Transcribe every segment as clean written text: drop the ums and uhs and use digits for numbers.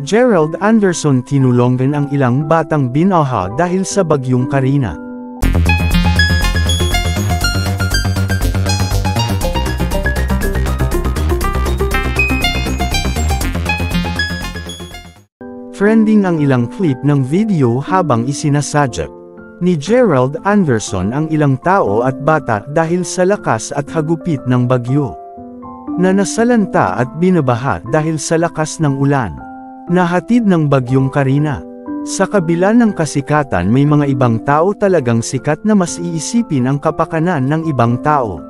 Gerald Anderson tinulungan ang ilang batang binaha dahil sa Bagyong Karina. Trending ang ilang clip ng video habang isinasadya ni Gerald Anderson ang ilang tao at bata dahil sa lakas at hagupit ng bagyo na nasalanta at binabaha dahil sa lakas ng ulan na hatid ng Bagyong Karina. Sa kabila ng kasikatan, may mga ibang tao talagang sikat na mas iisipin ang kapakanan ng ibang tao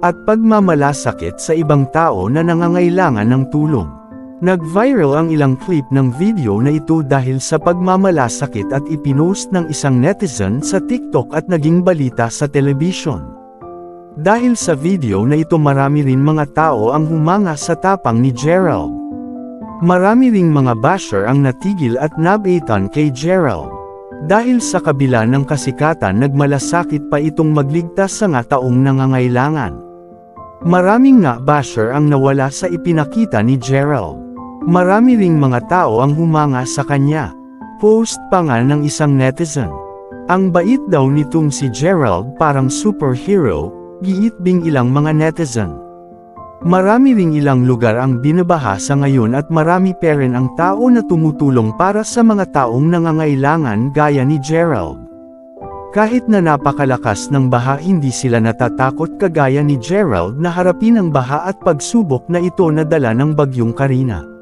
at pagmamalasakit sa ibang tao na nangangailangan ng tulong. Nag-viral ang ilang clip ng video na ito dahil sa pagmamalasakit at ipinost ng isang netizen sa TikTok at naging balita sa telebisyon. Dahil sa video na ito, marami rin mga tao ang humanga sa tapang ni Gerald. Marami ring mga basher ang natigil at nabaitan kay Gerald. Dahil sa kabila ng kasikatan, nagmalasakit pa itong magligtas sa nga taong nangangailangan. Maraming nga basher ang nawala sa ipinakita ni Gerald. Marami ring mga tao ang humanga sa kanya. Post pa nga ng isang netizen. Ang bait daw nitong si Gerald, parang superhero, giitbing ilang mga netizen. Marami ring ilang lugar ang binabaha sa ngayon at marami pa rin ang tao na tumutulong para sa mga taong nangangailangan gaya ni Gerald. Kahit na napakalakas ng baha, hindi sila natatakot kagaya ni Gerald na harapin ang baha at pagsubok na ito na dala ng Bagyong Karina.